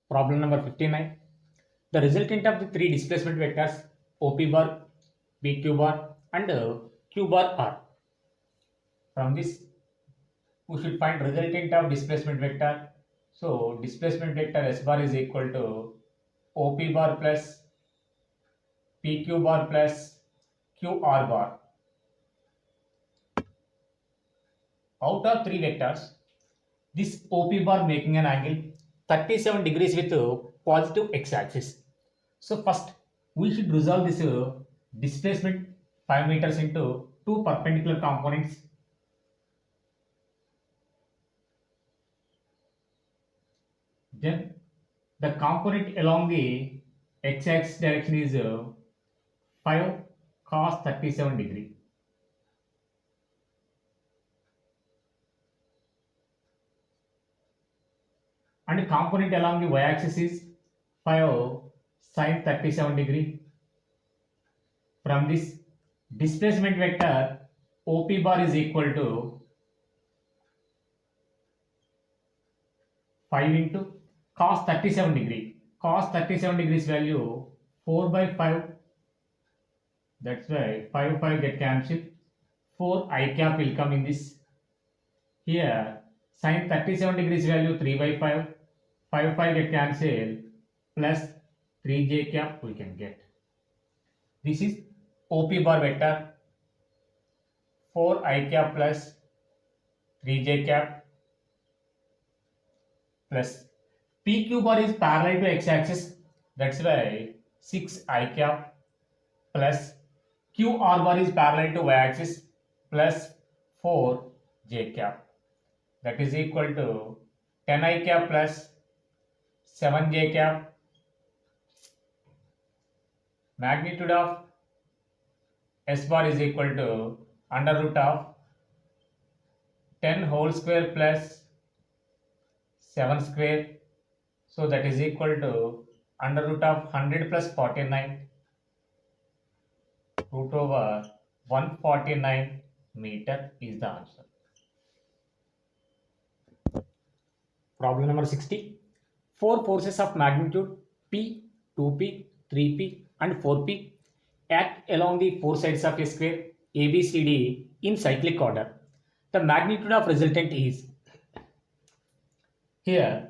Problem number 59. The resultant of the three displacement vectors OP bar, PQ bar and Q bar are. From this, we should find resultant of displacement vector. So displacement vector S bar is equal to OP bar plus PQ bar plus QR bar. Out of three vectors, this OP bar making an angle 37 degrees with positive x-axis. So first, we should resolve this displacement 5 meters into two perpendicular components. Then the component along the x-axis direction is 5 cos 37 degree. And the component along the y-axis is 5 sin 37 degree. From this, displacement vector OP bar is equal to 5 into cos 37 degree. Cos 37 degrees value 4 by 5. That's why 5 get cancelled. 4 I cap will come in this. Here sin 37 degrees value 3 by 5. 5 get cancelled plus 3j cap we can get. This is OP bar vector 4 I cap plus 3j cap plus PQ bar is parallel to x-axis. That's why 6 I cap plus QR bar is parallel to y-axis plus 4 j cap. That is equal to 10 I cap plus 7 j cap. Magnitude of S bar is equal to under root of 10 whole square plus 7 square. So that is equal to under root of 100 plus 49 root over 149 meter is the answer. Problem number 60. Four forces of magnitude P, 2P, 3P and 4P act along the four sides of a square ABCD in cyclic order. The magnitude of resultant is here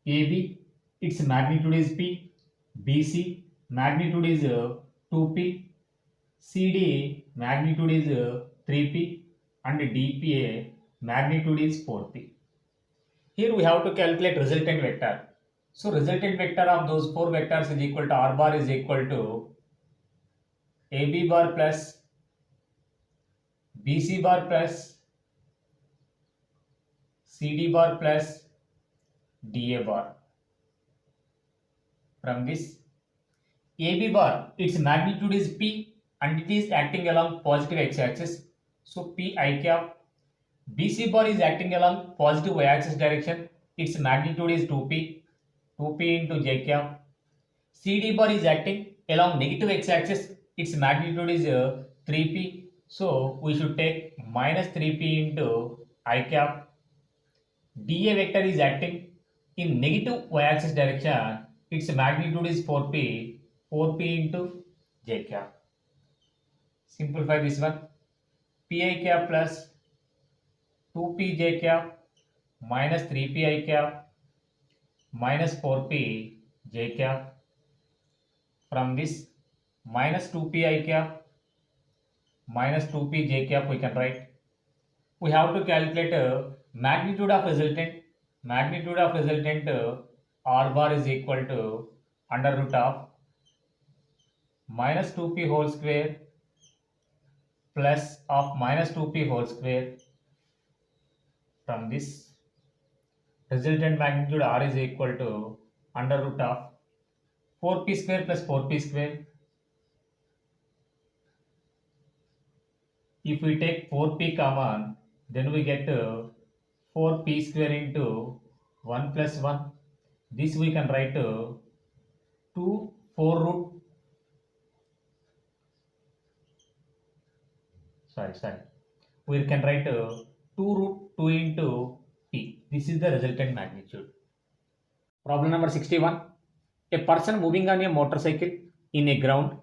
AB, its magnitude is P, BC magnitude is 2P, CD magnitude is 3P and DPA magnitude is 4P. Here we have to calculate resultant vector. So resultant vector of those four vectors is equal to R bar is equal to AB bar plus BC bar plus CD bar plus DA bar. From this, AB bar, its magnitude is P and it is acting along positive x-axis. So P I cap. BC bar is acting along positive y-axis direction. Its magnitude is 2P. 2P into j cap. CD bar is acting along negative x-axis. Its magnitude is 3P. So we should take minus 3P into I cap. DA vector is acting in negative y-axis direction. Its magnitude is 4P. 4P into j cap. Simplify this one. Pi cap plus 2P j cap minus 3P I cap minus 4P j cap. From this, minus 2P I cap minus 2P j cap we can write. We have to calculate magnitude of resultant. Magnitude of resultant R bar is equal to under root of minus 2P whole square plus of minus 2P whole square. From this, resultant magnitude R is equal to under root of 4P square plus 4P square. If we take 4P common, then we get 4P square into 1 plus 1. This we can write 2 4 root. We can write 2 root 2 into P. This is the resultant magnitude. Problem number 61. A person moving on a motorcycle in a ground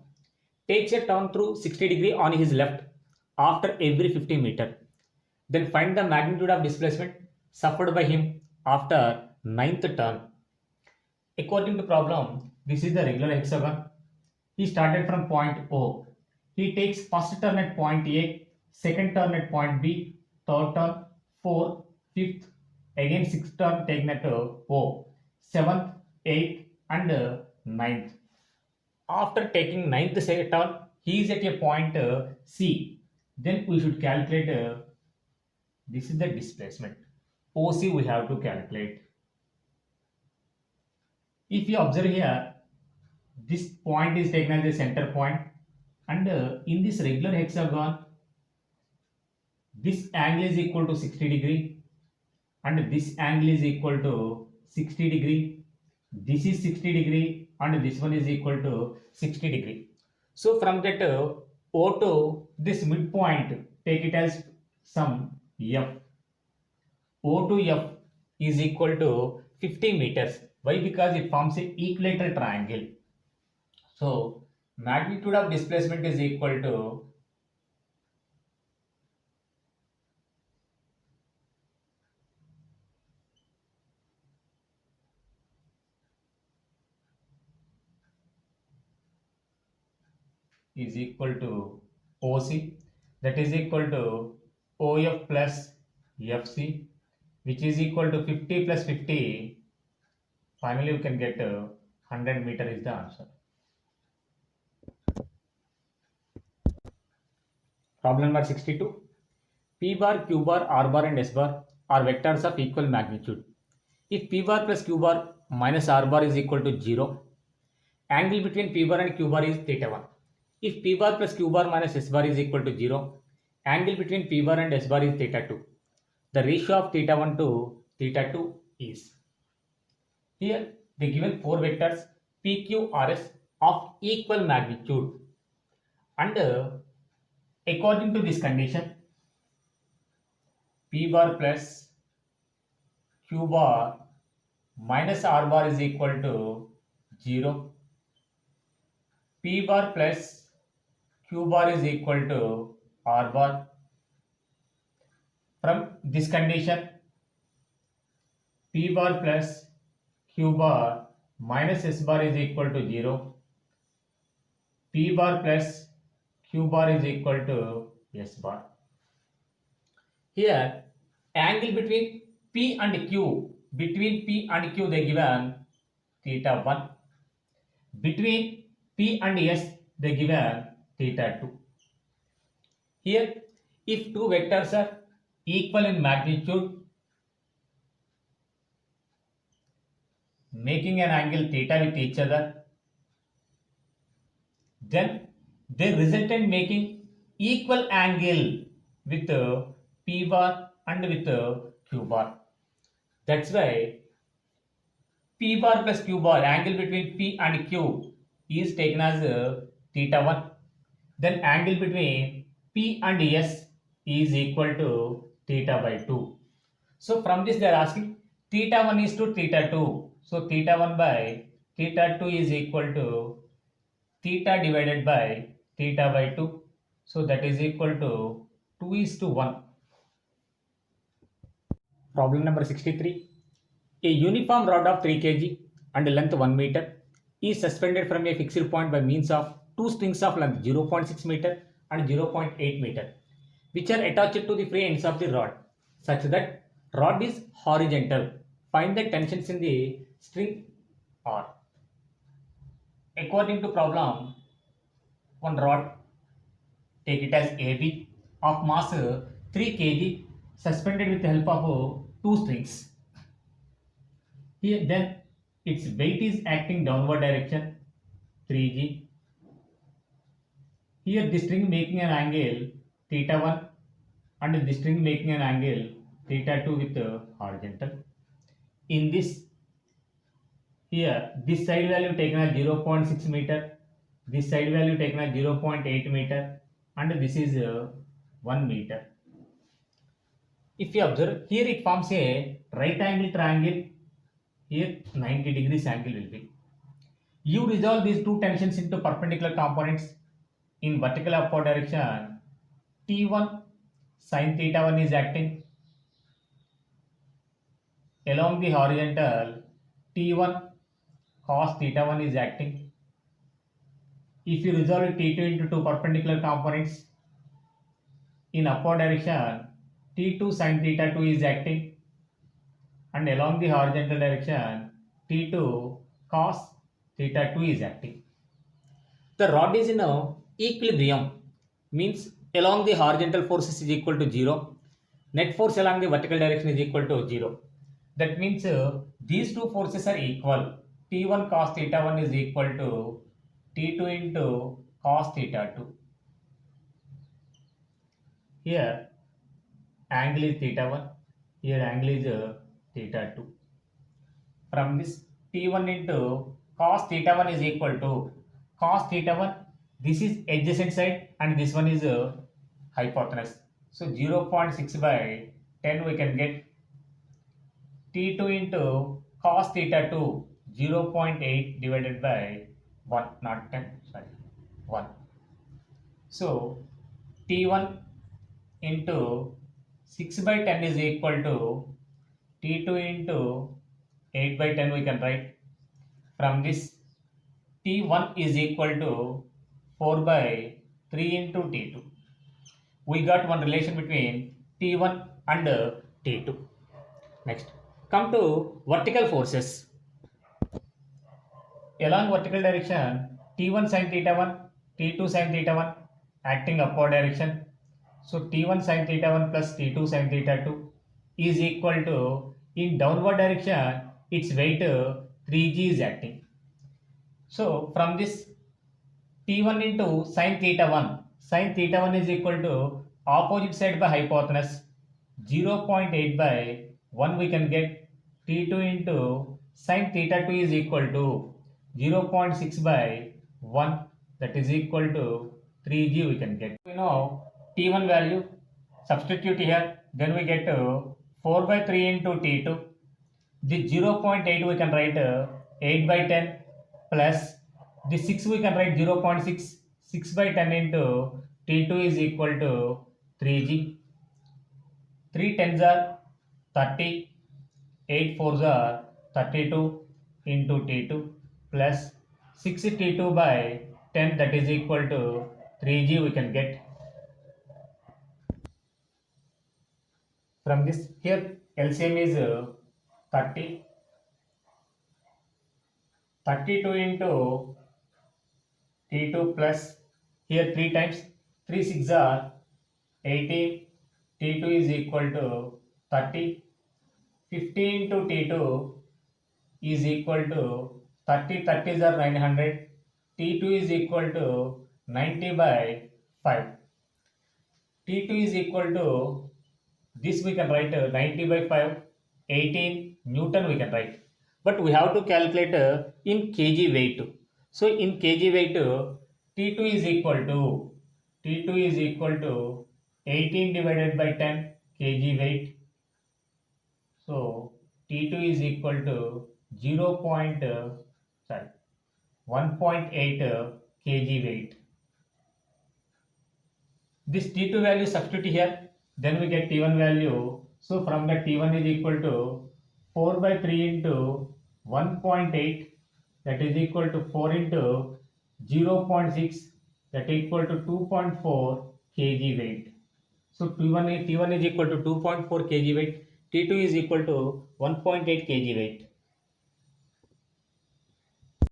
takes a turn through 60 degree on his left after every 50 meter. Then find the magnitude of displacement suffered by him after ninth turn. According to problem, this is the regular hexagon. He started from point O. He takes first turn at point A, second turn at point B, third turn, fourth, fifth, again sixth turn taken at O, seventh, eighth, and ninth. After taking ninth turn, he is at a point C. Then we should calculate this is the displacement. OC we have to calculate. If you observe here, this point is taken as a center point, and in this regular hexagon, this angle is equal to 60 degree, and this angle is equal to 60 degree. This is 60 degree, and this one is equal to 60 degree. So from that O to this midpoint, take it as some F. O to F is equal to 50 meters. Why? Because it forms a equilateral triangle. So magnitude of displacement is equal to OC, that is equal to OF plus FC, which is equal to 50 plus 50. Finally, we can get 100 meter is the answer. Problem number 62. P bar, Q bar, R bar and S bar are vectors of equal magnitude. If P bar plus Q bar minus R bar is equal to 0, angle between P bar and Q bar is theta 1. If P bar plus Q bar minus S bar is equal to 0, angle between P bar and S bar is theta 2. The ratio of theta 1 to theta 2 is. Here they given four vectors PQRS of equal magnitude, and according to this condition, P bar plus Q bar minus R bar is equal to 0. P bar plus Q bar is equal to R bar. From this condition, P bar plus Q bar minus S bar is equal to 0. P bar plus Q bar is equal to S bar. Here, angle between P and Q, they given theta 1. Between P and S, they given theta 2. Here, if two vectors are equal in magnitude, making an angle theta with each other, then they result in making equal angle with P bar and with Q bar. That's why P bar plus Q bar, angle between P and Q, is taken as theta 1. Then angle between P and S is equal to theta by 2. So from this they are asking theta 1 is to theta 2. So theta 1 by theta 2 is equal to theta divided by theta by 2. So that is equal to 2 is to 1. Problem number 63. A uniform rod of 3 kg and length 1 meter is suspended from a fixed point by means of two strings of length 0.6 meter and 0.8 meter, which are attached to the free ends of the rod, such that rod is horizontal. Find the tensions in the string R. According to problem, one rod, take it as AB, of mass 3 kg, suspended with the help of two strings. Here then its weight is acting downward direction 3g. Here the string making an angle theta 1 and the string making an angle theta 2 with horizontal. In this, here this side value taken as 0.6 meter, this side value taken as 0.8 meter, and this is 1 meter. If you observe, here it forms a right angle triangle. Here 90 degrees angle will be. You resolve these two tensions into perpendicular components in vertical upward direction. T1 sin theta 1 is acting along the horizontal. T1 cos theta 1 is acting. If you resolve T2 into two perpendicular components in upward direction, T2 sin theta 2 is acting, and along the horizontal direction, T2 cos theta 2 is acting. The rod is in a equilibrium, means along the horizontal forces is equal to 0. Net force along the vertical direction is equal to 0. That means these two forces are equal. T1 cos theta 1 is equal to T2 into cos theta 2. Here angle is theta 1. Here angle is theta 2. From this T1 into cos theta 1 is equal to cos theta 1. This is adjacent side and this one is hypotenuse. So 0.6 by 10 we can get T2 into cos theta 2, 0.8 divided by 1, not 10, sorry, 1. So T1 into 6 by 10 is equal to T2 into 8 by 10 we can write. From this T1 is equal to 4 by 3 into T2. We got one relation between T1 and T2. Next, come to vertical forces. Along vertical direction, T1 sin theta 1, T2 sin theta 1 acting upward direction. So T1 sin theta 1 plus T2 sin theta 2 is equal to, in downward direction, its weight 3g is acting. So from this T1 into sin theta 1 is equal to opposite side by hypotenuse 0.8 by 1 we can get. T2 into sin theta 2 is equal to 0.6 by 1, that is equal to 3g we can get. We know T1 value, substitute here, then we get 4 by 3 into T2. The 0.8 we can write 8 by 10 plus the 6 we can write 0.6, 6 by 10 into T2 is equal to 3g. 3 tens are 30, 8 fours are 32 into T2 plus 6 T2 by 10, that is equal to 3g we can get. From this here LCM is 30, 32 into T2 plus here 3 times 3 6 are 18, T2 is equal to 30, 50 into T2 is equal to 30, 30s are 900, T2 is equal to 90 by 5. T2 is equal to, this we can write 90 by 5, 18 Newton we can write. But we have to calculate in kg weight. So in kg weight, T2 is equal to, T2 is equal to 18 divided by 10 kg weight. So T2 is equal to 1.8 kg weight. This T2 value substitute here, then we get T1 value. So from that T1 is equal to 4 by 3 into 1.8, that is equal to 4 into 0.6, that is equal to 2.4 kg weight. So T1 is equal to 2.4 kg weight, T2 is equal to 1.8 kg weight.